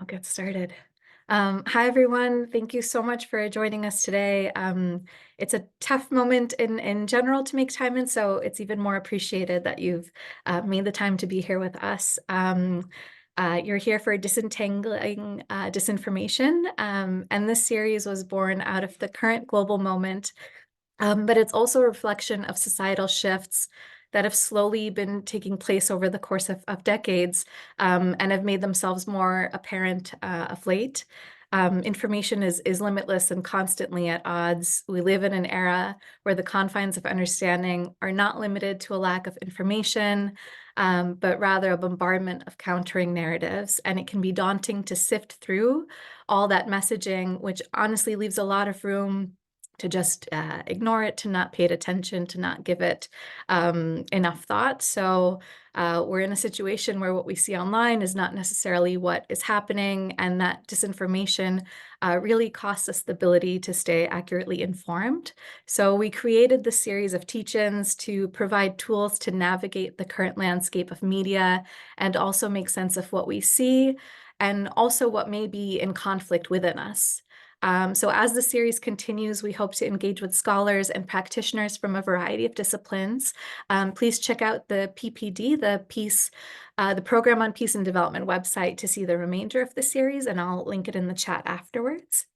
get started. Hi, everyone. Thank you so much for joining us today. It's a tough moment in general to make time in, so it's even more appreciated that you've made the time to be here with us. You're here for Disentangling Disinformation, and this series was born out of the current global moment, but it's also a reflection of societal shifts that have slowly been taking place over the course of decades, and have made themselves more apparent of late. Information is limitless and constantly at odds. We live in an era where the confines of understanding are not limited to a lack of information, but rather a bombardment of countering narratives. And it can be daunting to sift through all that messaging, which honestly leaves a lot of room to just ignore it, to not pay it attention, to not give it enough thought. So we're in a situation where what we see online is not necessarily what is happening, and that disinformation really costs us the ability to stay accurately informed. So we created this series of teach-ins to provide tools to navigate the current landscape of media and also make sense of what we see and also what may be in conflict within us. So as the series continues, we hope to engage with scholars and practitioners from a variety of disciplines. Please check out the PPD, the Program on Peace and Development website to see the remainder of the series, and I'll link it in the chat afterwards.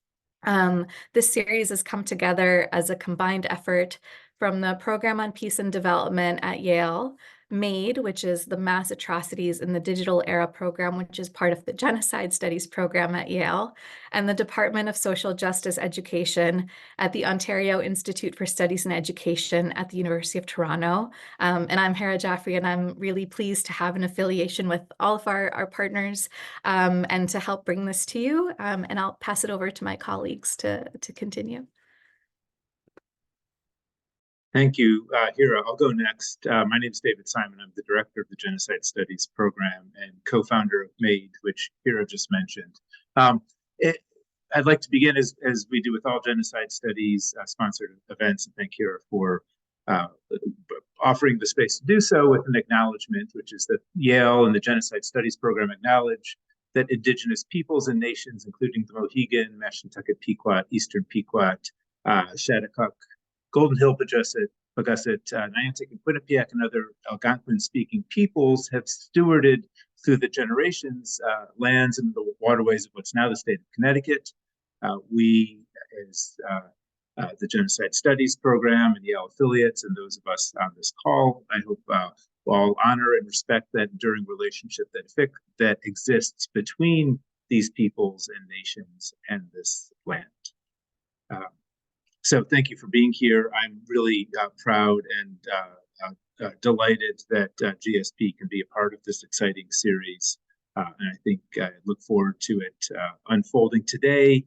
This series has come together as a combined effort from the Program on Peace and Development at Yale, MADE, which is the Mass Atrocities in the Digital Era program, which is part of the Genocide Studies program at Yale, and the Department of Social Justice Education at the Ontario Institute for Studies in Education at the University of Toronto. And I'm Hera Jaffrey, and I'm really pleased to have an affiliation with all of our partners and to help bring this to you. And I'll pass it over to my colleagues to continue. Thank you, Hera. I'll go next. My name is David Simon. I'm the director of the Genocide Studies program and co-founder of MADE, which Hera just mentioned. I'd like to begin, as we do with all genocide studies sponsored events, and thank Hera for offering the space to do so, with an acknowledgement, which is that Yale and the Genocide Studies program acknowledge that Indigenous peoples and nations, including the Mohegan, Mashantucket Pequot, Eastern Pequot, Shattuck, Golden Hill, Pajusset, Niantic, and Quinnipiac, and other Algonquin-speaking peoples have stewarded through the generations lands and the waterways of what's now the state of Connecticut. We, as the Genocide Studies program and Yale affiliates, and those of us on this call, I hope will all honor and respect that enduring relationship that exists between these peoples and nations and this land. So thank you for being here. I'm really proud and delighted that GSP can be a part of this exciting series. And I think I look forward to it unfolding today,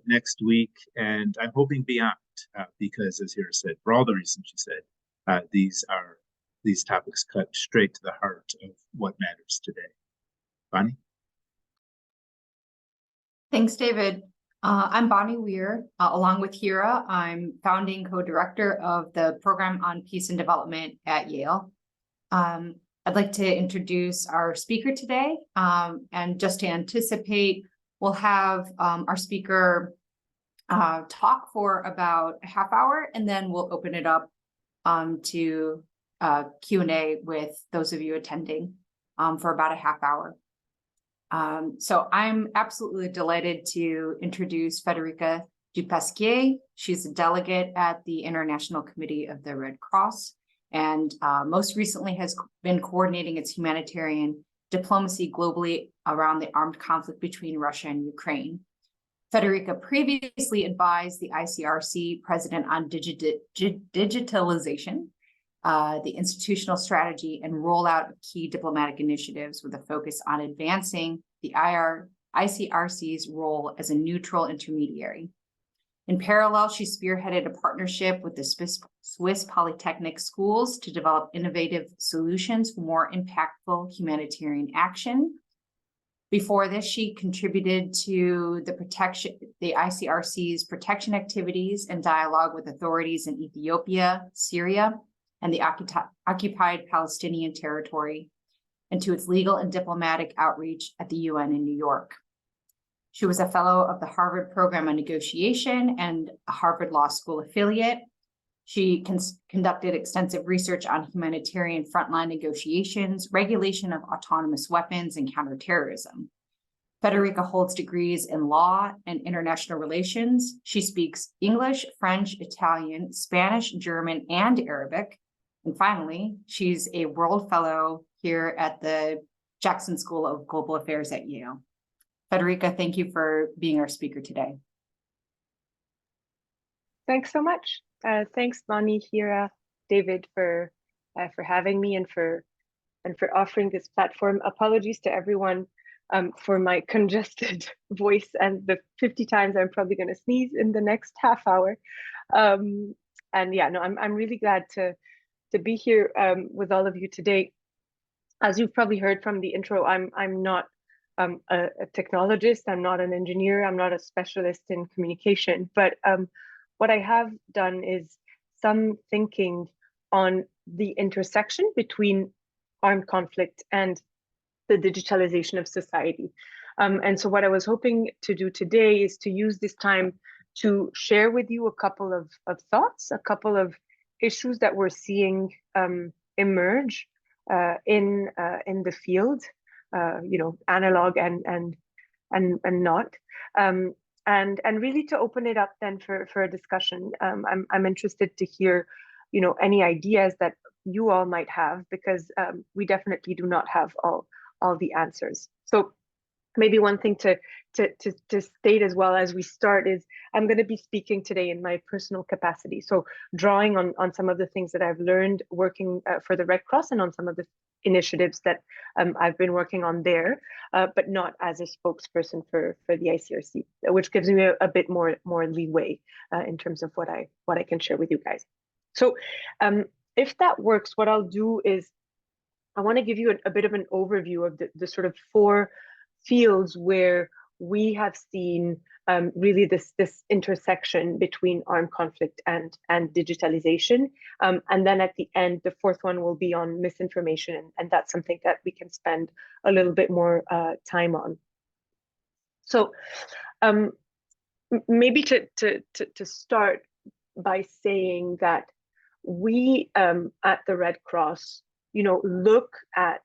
next week, and I'm hoping beyond, because as Hera said, for all the reasons she said, these topics cut straight to the heart of what matters today. Bonnie? Thanks, David. I'm Bonnie Weir. Along with Hera, I'm founding co-director of the Program on Peace and Development at Yale. I'd like to introduce our speaker today, and just to anticipate, we'll have our speaker talk for about a half hour, and then we'll open it up to Q&A with those of you attending for about a half hour. So I'm absolutely delighted to introduce Federica Dupasquier. She's a delegate at the International Committee of the Red Cross, and most recently has been coordinating its humanitarian diplomacy globally around the armed conflict between Russia and Ukraine. Federica previously advised the ICRC president on digitalization, the institutional strategy, and rollout of key diplomatic initiatives with a focus on advancing the ICRC's role as a neutral intermediary. In parallel, she spearheaded a partnership with the Swiss Polytechnic schools to develop innovative solutions for more impactful humanitarian action. Before this, she contributed to the ICRC's protection activities and dialogue with authorities in Ethiopia, Syria, and the occupied Palestinian territory, and to its legal and diplomatic outreach at the UN in New York. She was a fellow of the Harvard Program on Negotiation and a Harvard Law School affiliate. She conducted extensive research on humanitarian frontline negotiations, regulation of autonomous weapons, and counterterrorism. Federica holds degrees in law and international relations. She speaks English, French, Italian, Spanish, German, and Arabic. And finally, she's a World Fellow here at the Jackson School of Global Affairs at Yale. Federica, thank you for being our speaker today. Thanks so much. Thanks, Bonnie, Hira, David, for having me and for offering this platform. Apologies to everyone for my congested voice and the 50 times I'm probably going to sneeze in the next half hour. And yeah, no, I'm really glad to be here with all of you today. As you've probably heard from the intro, I'm not a technologist. I'm not an engineer. I'm not a specialist in communication. But what I have done is some thinking on the intersection between armed conflict and the digitalization of society. And so what I was hoping to do today is to use this time to share with you a couple of thoughts, a couple of issues that we're seeing emerge in the field, analog and not, and really to open it up then for a discussion. I'm interested to hear, any ideas that you all might have, because we definitely do not have all the answers. So maybe one thing to state as well as we start is I'm going to be speaking today in my personal capacity. So drawing on some of the things that I've learned working for the Red Cross and on some of the initiatives that I've been working on there, but not as a spokesperson for the ICRC, which gives me a bit more leeway in terms of what I can share with you guys. So if that works, what I'll do is I want to give you a bit of an overview of the sort of four fields where we have seen really this intersection between armed conflict and digitalization. And then at the end, the fourth one will be on misinformation, and that's something that we can spend a little bit more time on. So maybe to start by saying that we at the Red Cross, look at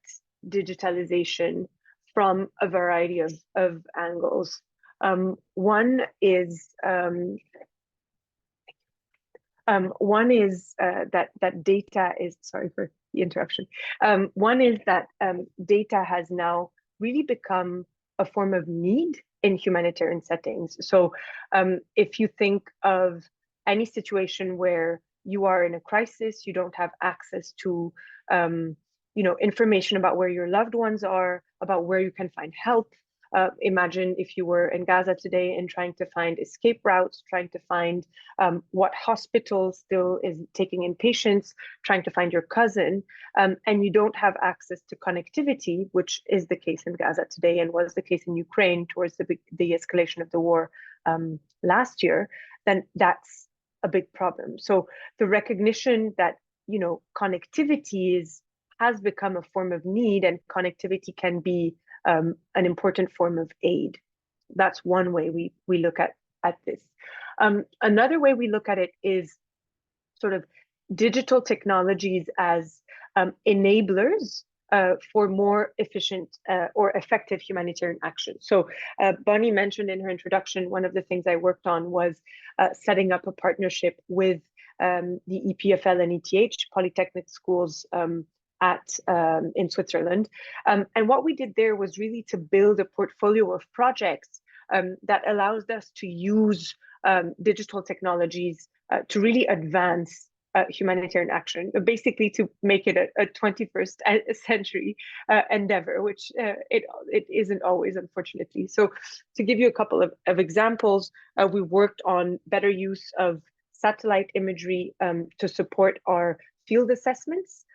digitalization from a variety of angles. One is that data is, sorry for the interruption. One is that data has now really become a form of need in humanitarian settings. So if you think of any situation where you are in a crisis, you don't have access to information about where your loved ones are, about where you can find help. Imagine if you were in Gaza today and trying to find escape routes, trying to find what hospital still is taking in patients, trying to find your cousin, and you don't have access to connectivity, which is the case in Gaza today and was the case in Ukraine towards the escalation of the war last year, then that's a big problem. So the recognition that connectivity has become a form of need, and connectivity can be an important form of aid. That's one way we look at this. Another way we look at it is sort of digital technologies as enablers for more efficient or effective humanitarian action. So Bonnie mentioned in her introduction, one of the things I worked on was setting up a partnership with the EPFL and ETH Polytechnic schools in Switzerland. And what we did there was really to build a portfolio of projects that allows us to use digital technologies to really advance humanitarian action, basically to make it a 21st century endeavor, which it isn't always, unfortunately. So to give you a couple of examples, we worked on better use of satellite imagery to support our field assessments.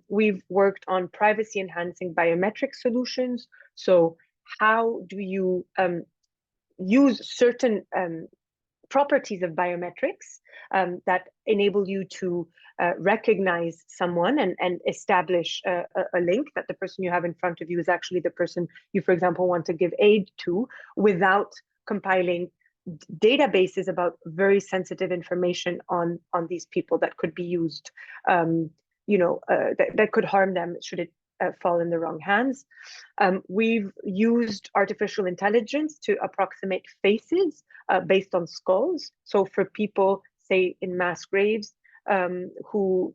We've worked on privacy enhancing biometric solutions. So how do you use certain properties of biometrics that enable you to recognize someone and establish a link that the person you have in front of you is actually the person you, for example, want to give aid to, without compiling databases about very sensitive information on these people that could be used, that could harm them should it fall in the wrong hands. We've used artificial intelligence to approximate faces based on skulls. So for people, say in mass graves, whom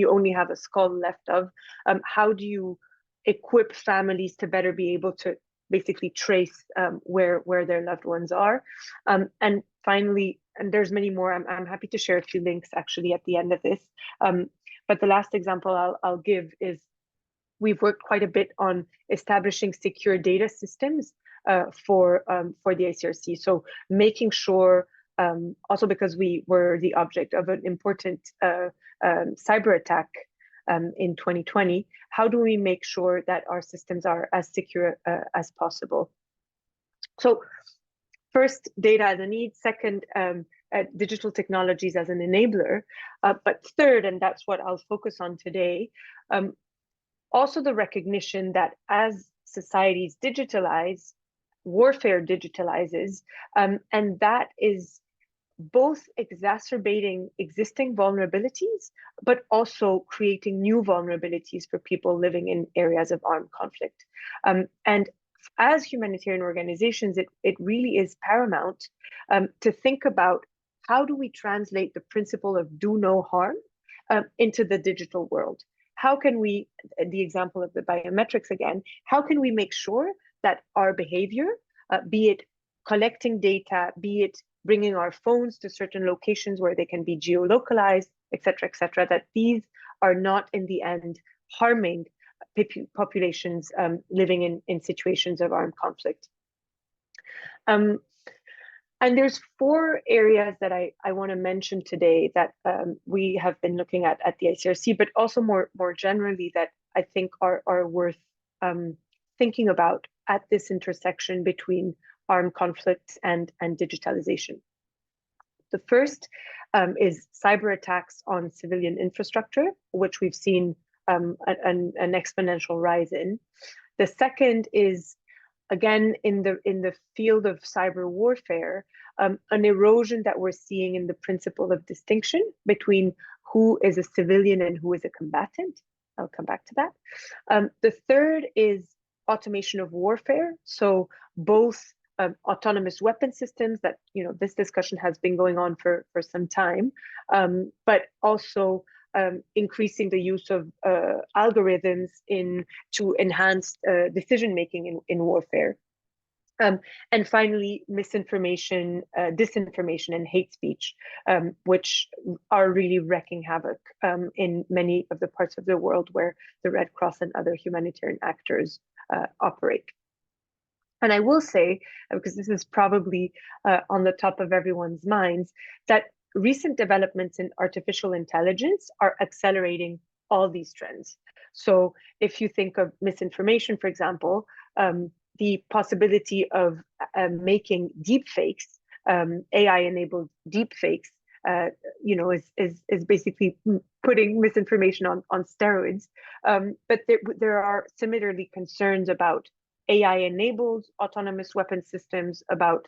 you only have a skull left of, how do you equip families to better be able to basically trace where their loved ones are? And finally, and there's many more, I'm happy to share a few links actually at the end of this. But the last example I'll give is we've worked quite a bit on establishing secure data systems for the ICRC. So making sure, also because we were the object of an important cyber attack in 2020, how do we make sure that our systems are as secure as possible? So first, data as a need. Second, digital technologies as an enabler. But third, and that's what I'll focus on today, also the recognition that as societies digitalize, warfare digitalizes, and that is both exacerbating existing vulnerabilities, but also creating new vulnerabilities for people living in areas of armed conflict. And as humanitarian organizations, it really is paramount to think about how do we translate the principle of do no harm into the digital world? How can we, the example of the biometrics again, how can we make sure that our behavior, be it collecting data, be it bringing our phones to certain locations where they can be geolocalized, et cetera, that these are not in the end harming populations living in situations of armed conflict. And there's 4 areas that I want to mention today that we have been looking at the ICRC, but also more generally that I think are worth thinking about at this intersection between armed conflict and digitalization. The first is cyber attacks on civilian infrastructure, which we've seen an exponential rise in. The second is, again, in the field of cyber warfare, an erosion that we're seeing in the principle of distinction between who is a civilian and who is a combatant. I'll come back to that. The third is automation of warfare. So both autonomous weapon systems that, this discussion has been going on for some time, but also increasing the use of algorithms to enhance decision-making in warfare. And finally, misinformation, disinformation, and hate speech, which are really wreaking havoc in many of the parts of the world where the Red Cross and other humanitarian actors operate. And I will say, because this is probably on the top of everyone's minds, that recent developments in artificial intelligence are accelerating all these trends. So if you think of misinformation, for example, the possibility of making deepfakes, AI-enabled deepfakes, is basically putting misinformation on steroids. But there are similarly concerns about AI-enabled autonomous weapon systems, about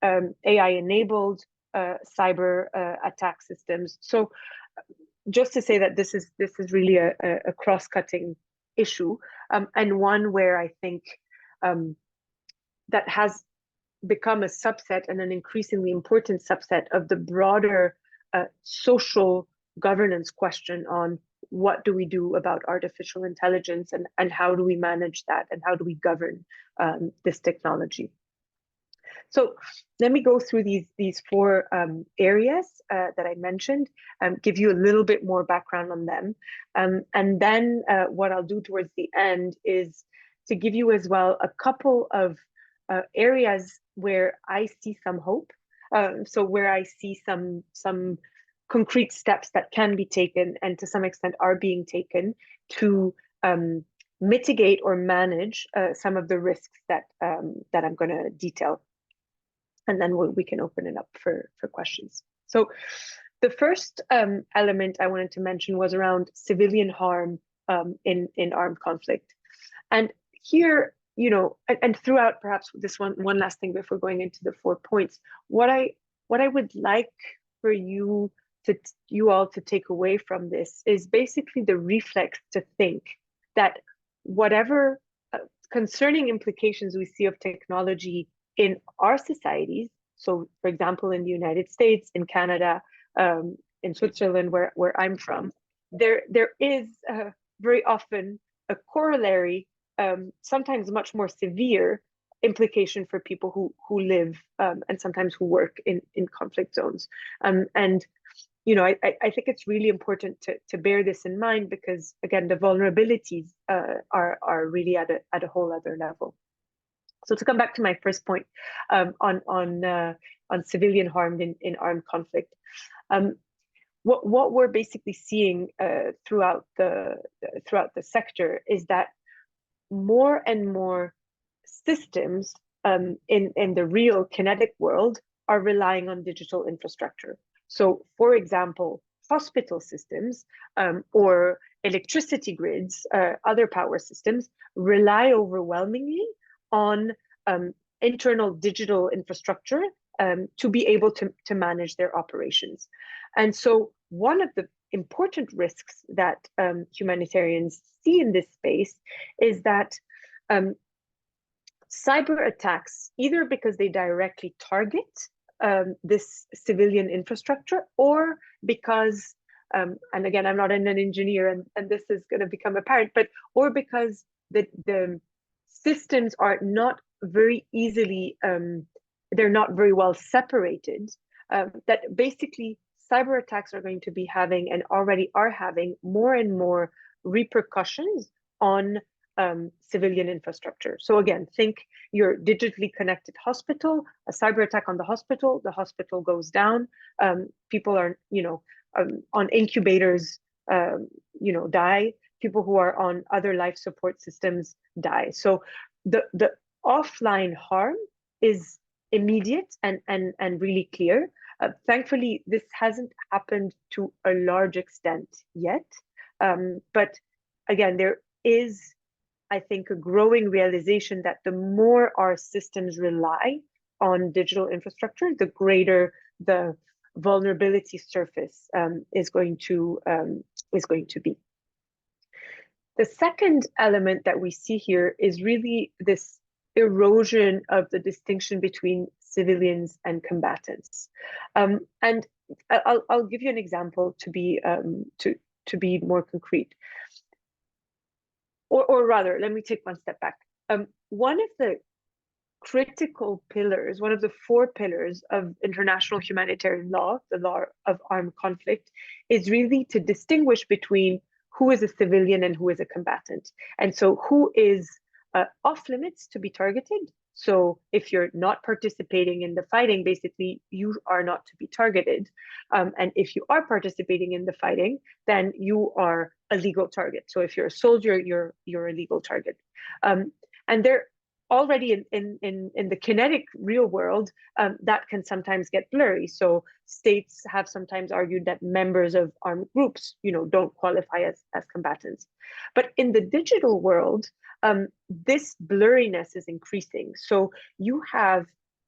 AI-enabled cyber attack systems. So just to say that this is really a cross-cutting issue, and one where I think that has become a subset and an increasingly important subset of the broader social governance question on what do we do about artificial intelligence, and how do we manage that, and how do we govern this technology. So let me go through these 4 areas that I mentioned, give you a little bit more background on them. And then what I'll do towards the end is to give you as well a couple of areas where I see some hope. So where I see some concrete steps that can be taken, and to some extent are being taken, to mitigate or manage some of the risks that I'm going to detail. and then we can open it up for questions. So the first element I wanted to mention was around civilian harm in armed conflict. And here, you know, and throughout perhaps this one last thing before going into the 4 points, what I would like for you all to take away from this is basically the reflex to think that whatever concerning implications we see of technology in our societies, so for example, in the United States, in Canada, in Switzerland, where I'm from, there is very often a corollary, sometimes much more severe implication for people who live and sometimes who work in conflict zones. And you know, I think it's really important to bear this in mind, because again, the vulnerabilities are really at a whole other level. So to come back to my first point on civilian harm in armed conflict, what we're basically seeing throughout the sector is that more and more systems in the real kinetic world are relying on digital infrastructure. So, for example, hospital systems or electricity grids, other power systems rely overwhelmingly on internal digital infrastructure to be able to manage their operations. And so one of the important risks that humanitarians see in this space is that cyber attacks, either because they directly target this civilian infrastructure, or because, and again, I'm not an engineer and this is going to become apparent, or because the systems are not very easily, they're not very well separated, that basically cyber attacks are going to be having, and already are having, more and more repercussions on civilian infrastructure. So again, think your digitally connected hospital, a cyber attack on the hospital goes down, people are, on incubators, die, people who are on other life support systems die. So the offline harm is immediate and really clear. Thankfully, this hasn't happened to a large extent yet. But again, there is, I think, a growing realization that the more our systems rely on digital infrastructure, the greater the vulnerability surface is going to be. The second element that we see here is really this erosion of the distinction between civilians and combatants. And I'll give you an example to be more concrete. Or rather, let me take one step back. One of the critical pillars, one of the 4 pillars of international humanitarian law, the law of armed conflict, is really to distinguish between who is a civilian and who is a combatant. And so who is off limits to be targeted. So if you're not participating in the fighting, basically you are not to be targeted. And if you are participating in the fighting, then you are a legal target. So if you're a soldier, you're a legal target. And they're already in the kinetic real world, that can sometimes get blurry. So states have sometimes argued that members of armed groups, don't qualify as combatants. But in the digital world, this blurriness is increasing. So you have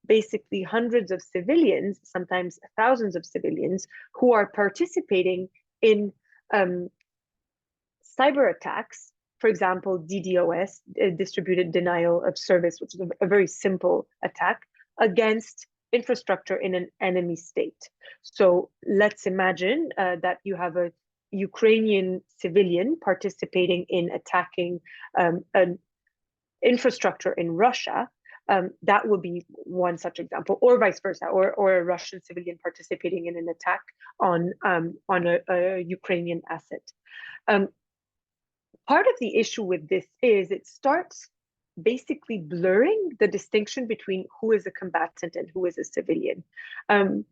basically hundreds of civilians, sometimes thousands of civilians, who are participating in cyber attacks. For example, DDoS, distributed denial of service, which is a very simple attack against infrastructure in an enemy state. So let's imagine that you have a Ukrainian civilian participating in attacking an infrastructure in Russia. That would be one such example, or vice versa, or a Russian civilian participating in an attack on a Ukrainian asset. Part of the issue with this is it starts basically blurring the distinction between who is a combatant and who is a civilian. And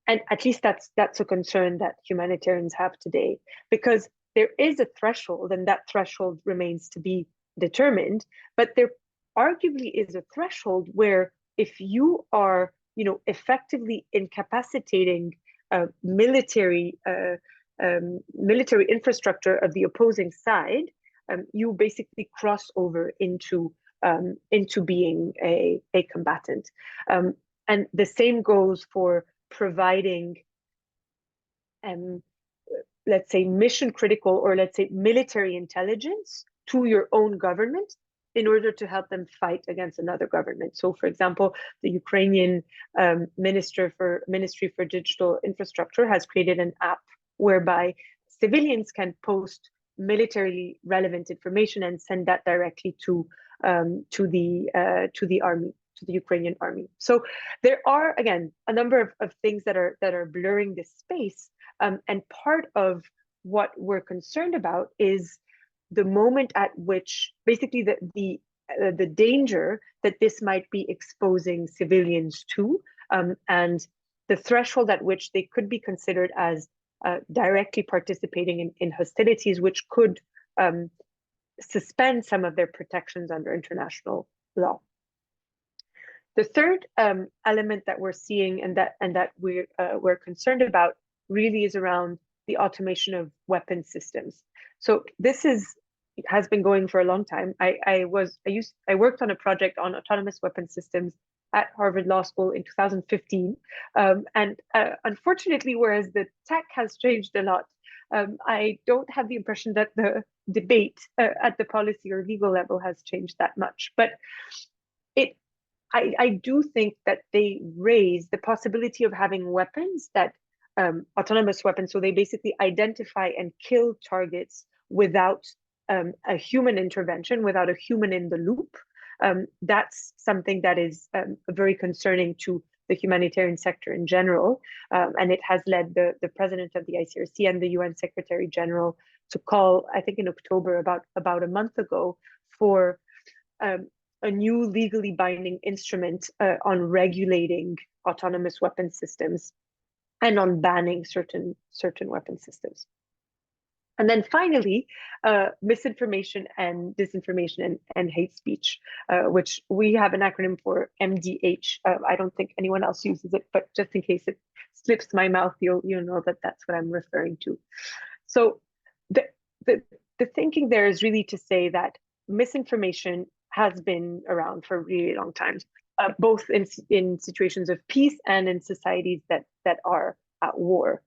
at least that's a concern that humanitarians have today, because there is a threshold, and that threshold remains to be determined, but there arguably is a threshold where if you are, effectively incapacitating military infrastructure of the opposing side, you basically cross over into being a combatant. And the same goes for providing, let's say, mission critical, or let's say military intelligence to your own government in order to help them fight against another government. So, for example, the Ukrainian Ministry for Digital Infrastructure has created an app whereby civilians can post militarily relevant information and send that directly to the army, to the Ukrainian army. So there are, again, a number of things that are blurring this space. And part of what we're concerned about is the moment at which basically the danger that this might be exposing civilians to, and the threshold at which they could be considered as directly participating in hostilities, which could suspend some of their protections under international law. The third element that we're seeing and that we're concerned about really is around the automation of weapon systems. So this has been going for a long time. I worked on a project on autonomous weapon systems at Harvard Law School in 2015. And unfortunately, whereas the tech has changed a lot, I don't have the impression that the debate at the policy or legal level has changed that much. But I do think that they raise the possibility of having weapons that autonomous weapons, so they basically identify and kill targets without a human intervention, without a human in the loop. That's something that is very concerning to the humanitarian sector in general. And it has led the president of the ICRC and the UN Secretary General to call, I think in October, about a month ago, for a new legally binding instrument on regulating autonomous weapon systems and on banning certain weapon systems. And then finally, misinformation and disinformation and hate speech, which we have an acronym for MDH. I don't think anyone else uses it, but just in case it slips my mouth, you'll know that that's what I'm referring to. So the thinking there is really to say that misinformation has been around for a really long time, both in situations of peace and in societies that are at war.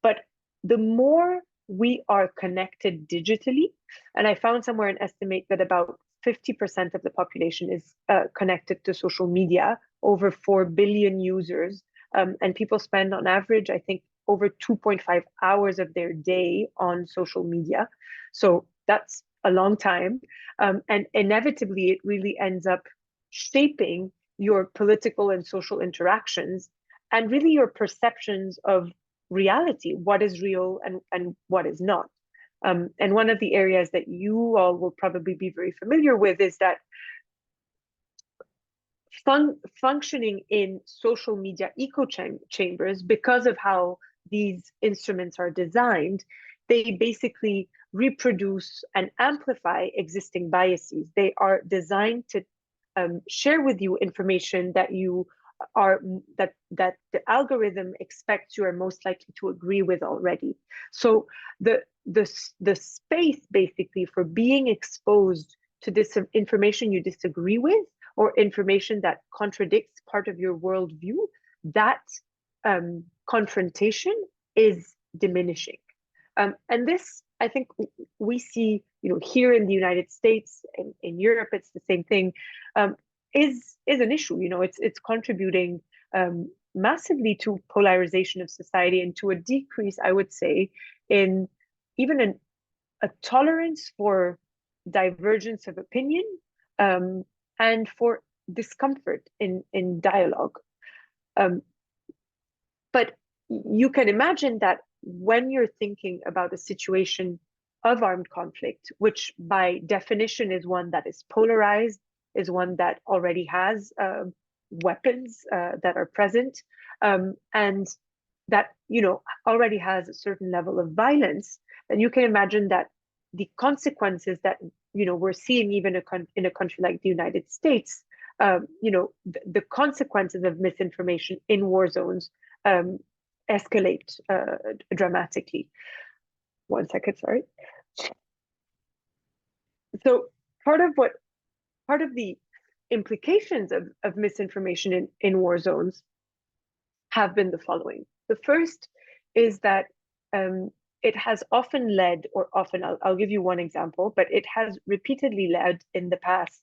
But the more we are connected digitally, and I found somewhere an estimate that about 50% of the population is connected to social media, over 4 billion users, and people spend on average, I think, over 2.5 hours of their day on social media. So that's a long time. And inevitably, it really ends up shaping your political and social interactions and really your perceptions of reality, what is real and what is not. And one of the areas that you all will probably be very familiar with is that functioning in social media echo chambers, because of how these instruments are designed, they basically reproduce and amplify existing biases. They are designed to share with you information that that the algorithm expects you are most likely to agree with already. So the space basically for being exposed to this information you disagree with, or information that contradicts part of your worldview, that confrontation is diminishing. And this, I think, we see, here in the United States, in Europe, it's the same thing, is an issue. It's contributing massively to polarization of society and to a decrease, I would say, in even a tolerance for divergence of opinion, and for discomfort in dialogue. But you can imagine that when you're thinking about a situation of armed conflict, which by definition is one that is polarized, is one that already has weapons that are present, and that already has a certain level of violence, then you can imagine that the consequences that we're seeing even in a country like the United States the consequences of misinformation in war zones escalate dramatically. 1 second, sorry. So part of the implications of misinformation in war zones have been the following. The first is that it has often led, or often, I'll give you one example, but it has repeatedly led in the past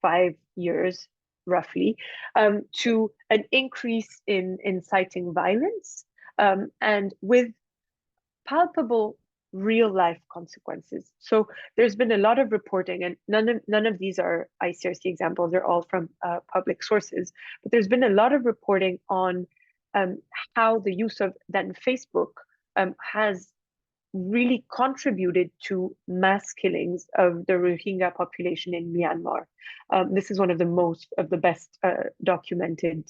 5 years, roughly, to an increase in inciting violence, and with palpable real life consequences. So there's been a lot of reporting, and none of these are ICRC examples, they're all from public sources, but there's been a lot of reporting on how the use of then Facebook has really contributed to mass killings of the Rohingya population in Myanmar. This is one of the best documented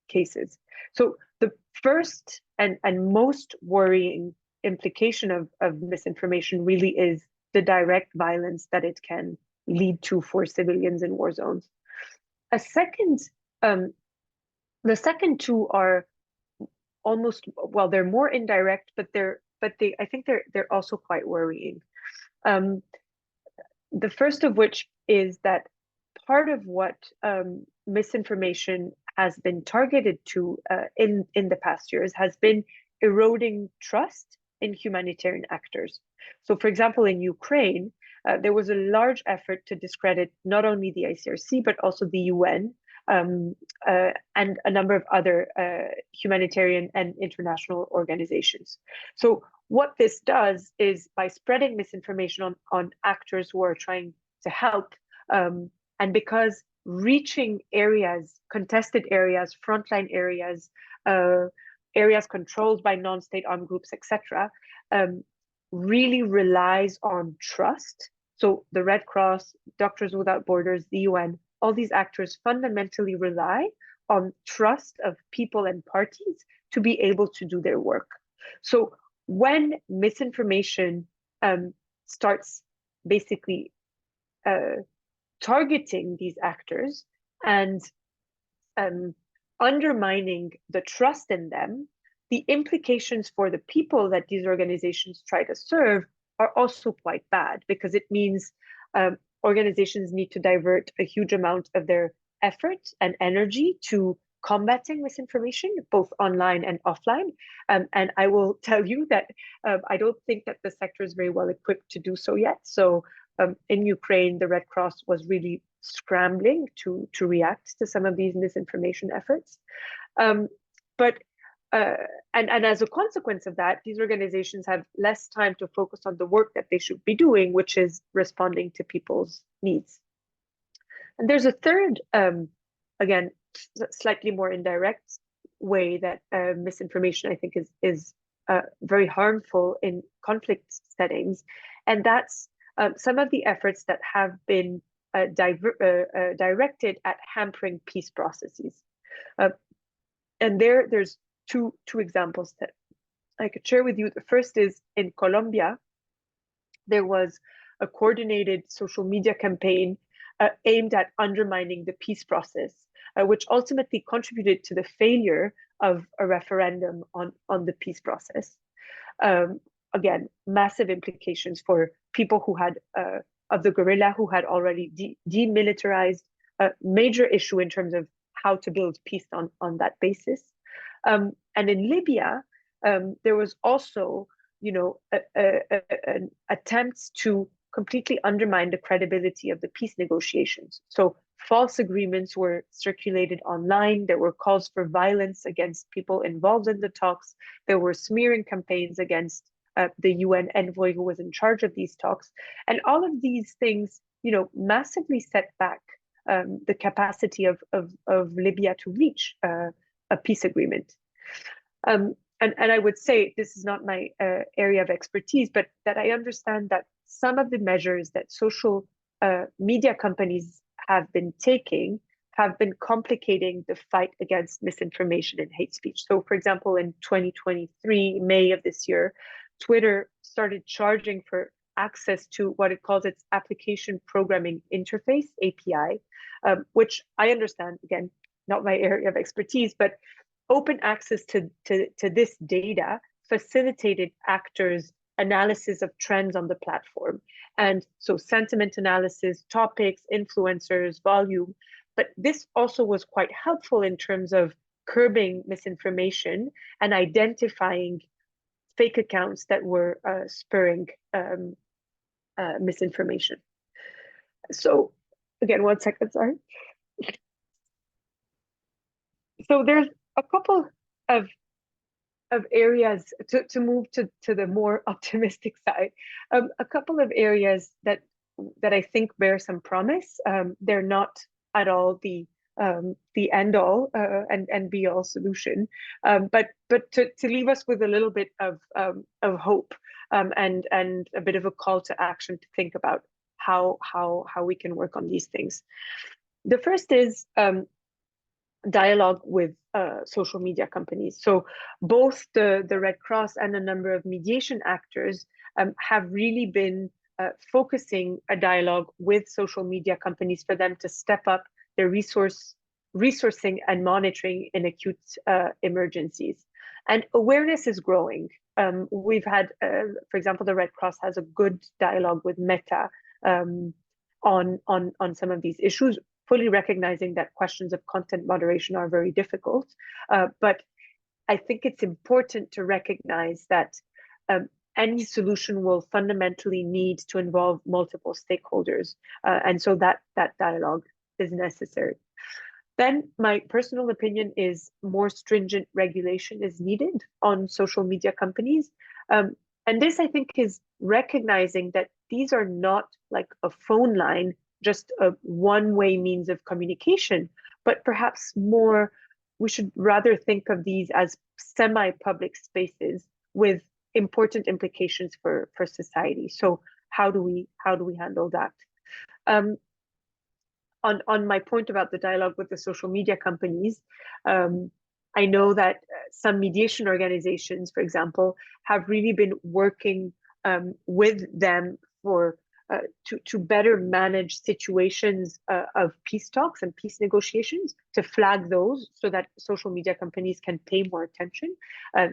cases. So the first and most worrying implication of misinformation really is the direct violence that it can lead to for civilians in war zones. The second two are almost, well, they're more indirect, but I think they're also quite worrying. The first of which is that part of what misinformation has been targeted to in the past years has been eroding trust in humanitarian actors. So, for example, in Ukraine, there was a large effort to discredit not only the ICRC, but also the UN and a number of other humanitarian and international organizations. So what this does is, by spreading misinformation on actors who are trying to help, and because reaching areas, contested areas, frontline areas, areas controlled by non-state armed groups, etc., really relies on trust. So the Red Cross, Doctors Without Borders, the UN, all these actors fundamentally rely on trust of people and parties to be able to do their work. So when misinformation starts basically targeting these actors and undermining the trust in them, the implications for the people that these organizations try to serve are also quite bad, because it means organizations need to divert a huge amount of their effort and energy to combating misinformation, both online and offline. And I will tell you that I don't think that the sector is very well equipped to do so yet. So in Ukraine, the Red Cross was really scrambling to react to some of these misinformation efforts. And as a consequence of that, these organizations have less time to focus on the work that they should be doing, which is responding to people's needs. And there's a third, again, slightly more indirect way that misinformation, I think, is very harmful in conflict settings. And that's some of the efforts that have been directed at hampering peace processes. And there's two examples that I could share with you. The first is in Colombia. There was a coordinated social media campaign aimed at undermining the peace process, which ultimately contributed to the failure of a referendum on the peace process. Again, massive implications for people who had of the guerrilla, who had already demilitarized, a major issue in terms of how to build peace on that basis. And in Libya, there was also, attempts to completely undermine the credibility of the peace negotiations. So false agreements were circulated online. There were calls for violence against people involved in the talks. There were smearing campaigns against the UN envoy who was in charge of these talks. And all of these things, massively set back the capacity of Libya to reach a peace agreement. And I would say, this is not my area of expertise, but that I understand that some of the measures that social media companies have been taking have been complicating the fight against misinformation and hate speech. So, for example, in 2023, May of this year, Twitter started charging for access to what it calls its application programming interface, API, which I understand, again, not my area of expertise, but open access to this data facilitated actors' analysis of trends on the platform. And so sentiment analysis, topics, influencers, volume. But this also was quite helpful in terms of curbing misinformation and identifying fake accounts that were spurring misinformation. So again, 1 second, sorry. So there's a couple of areas to move to the more optimistic side. A couple of areas that I think bear some promise. They're not at all the end all and be all solution, but to leave us with a little bit of hope and a bit of a call to action to think about how we can work on these things. The first is dialogue with social media companies. So both the Red Cross and a number of mediation actors have really been focusing a dialogue with social media companies for them to step up their resourcing and monitoring in acute emergencies. And awareness is growing. We've had, for example, the Red Cross has a good dialogue with Meta on some of these issues, fully recognizing that questions of content moderation are very difficult. But I think it's important to recognize that any solution will fundamentally need to involve multiple stakeholders. And so that dialogue is necessary. Then my personal opinion is more stringent regulation is needed on social media companies. And this, I think, is recognizing that these are not like a phone line, just a one-way means of communication, but perhaps more, we should rather think of these as semi-public spaces with important implications for society. So how do we handle that? On my point about the dialogue with the social media companies, I know that some mediation organizations, for example, have really been working with them for to better manage situations of peace talks and peace negotiations, to flag those so that social media companies can pay more attention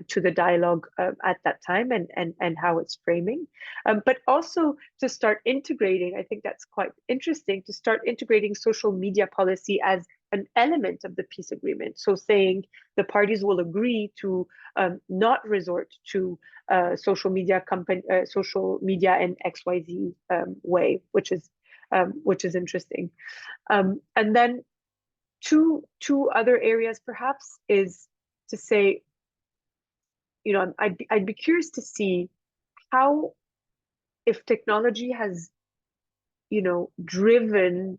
to the dialogue at that time and how it's framing. But also to start integrating, I think that's quite interesting, to start integrating social media policy as an element of the peace agreement. So saying the parties will agree to not resort to social media in XYZ way, which is interesting. And then two other areas perhaps is to say, you know, I'd be curious to see how, if technology has, you know, driven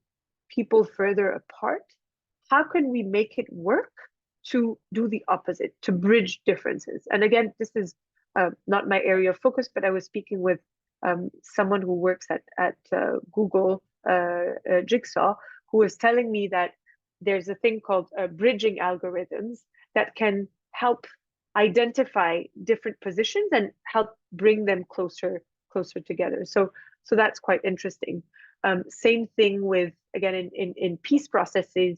people further apart, how can we make it work to do the opposite, to bridge differences? And again, this is not my area of focus, but I was speaking with someone who works at Google Jigsaw, who was telling me that there's a thing called bridging algorithms that can help identify different positions and help bring them closer together. So that's quite interesting. Same thing with, again, in peace processes,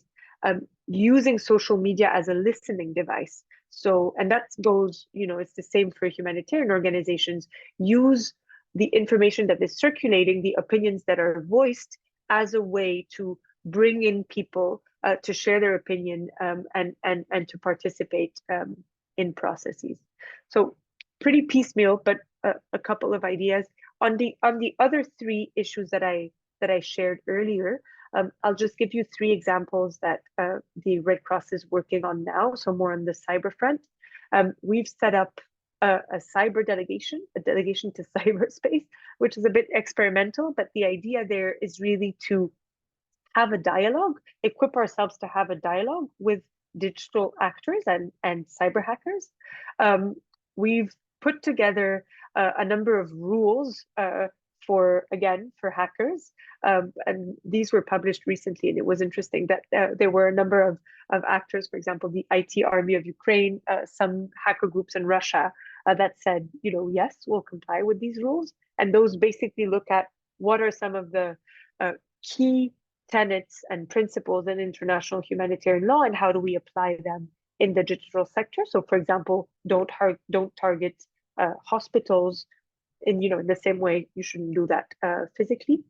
using social media as a listening device. So, and that goes, you know, it's the same for humanitarian organizations. Use the information that is circulating, the opinions that are voiced, as a way to bring in people to share their opinion and to participate in processes. So pretty piecemeal, but a couple of ideas. On the other three issues that I shared earlier, I'll just give you three examples that the Red Cross is working on now, so more on the cyber front. We've set up a cyber delegation, a delegation to cyberspace, which is a bit experimental, but the idea there is really to have a dialogue, equip ourselves to have a dialogue with digital actors and cyber hackers. We've put together a number of rules for hackers, and these were published recently, and it was interesting that there were a number of actors, for example, the IT Army of Ukraine, some hacker groups in Russia that said, you know, yes, we'll comply with these rules, And those basically look at what are some of the key tenets and principles in international humanitarian law, and how do we apply them in the digital sector. So, for example, don't target hospitals in the same way you shouldn't do that physically.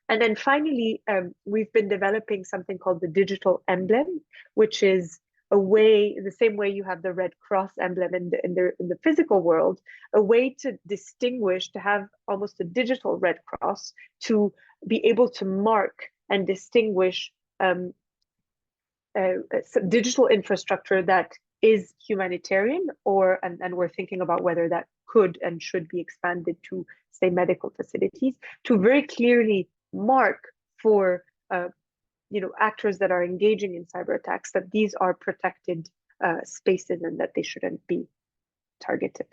And then finally, we've been developing something called the digital emblem, which is a way, the same way you have the Red Cross emblem in the physical world, a way to distinguish, to have almost a digital Red Cross, to be able to mark and distinguish digital infrastructure that is humanitarian, and we're thinking about whether that could and should be expanded to, say, medical facilities, to very clearly mark for actors that are engaging in cyber attacks that these are protected spaces and that they shouldn't be targeted.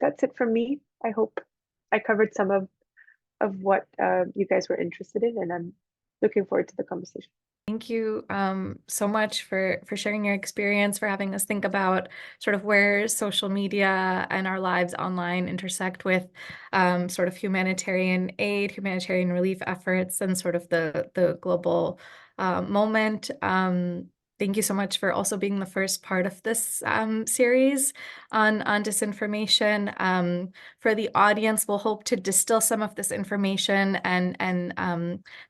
That's it from me. I hope I covered some of what you guys were interested in, and I'm looking forward to the conversation. Thank you so much for sharing your experience, for having us think about sort of where social media and our lives online intersect with sort of humanitarian aid, humanitarian relief efforts, and sort of the global moment. Thank you so much for also being the first part of this series on disinformation. For the audience, we'll hope to distill some of this information and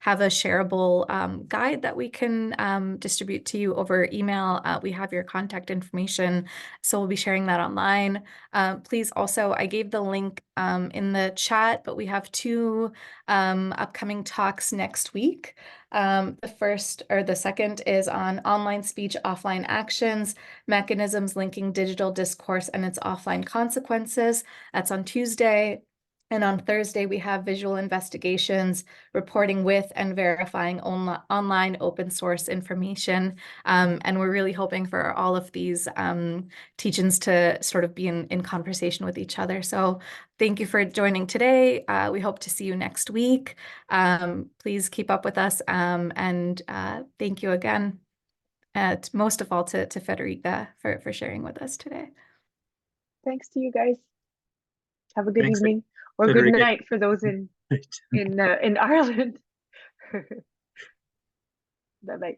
have a shareable guide that we can distribute to you over email. We have your contact information, so we'll be sharing that online. Please also, I gave the link in the chat, but we have 2 upcoming talks next week. The second is on online speech, offline actions, mechanisms linking digital discourse and its offline consequences. That's on Tuesday. And on Thursday, we have visual investigations, reporting with and verifying online open source information. And we're really hoping for all of these teach-ins to sort of be in conversation with each other. So thank you for joining today. We hope to see you next week. Please keep up with us. And thank you again, most of all to Federica for sharing with us today. Thanks to you guys. Have a good Thanks, evening. Or Federica. good night for those in Ireland. Bye-bye.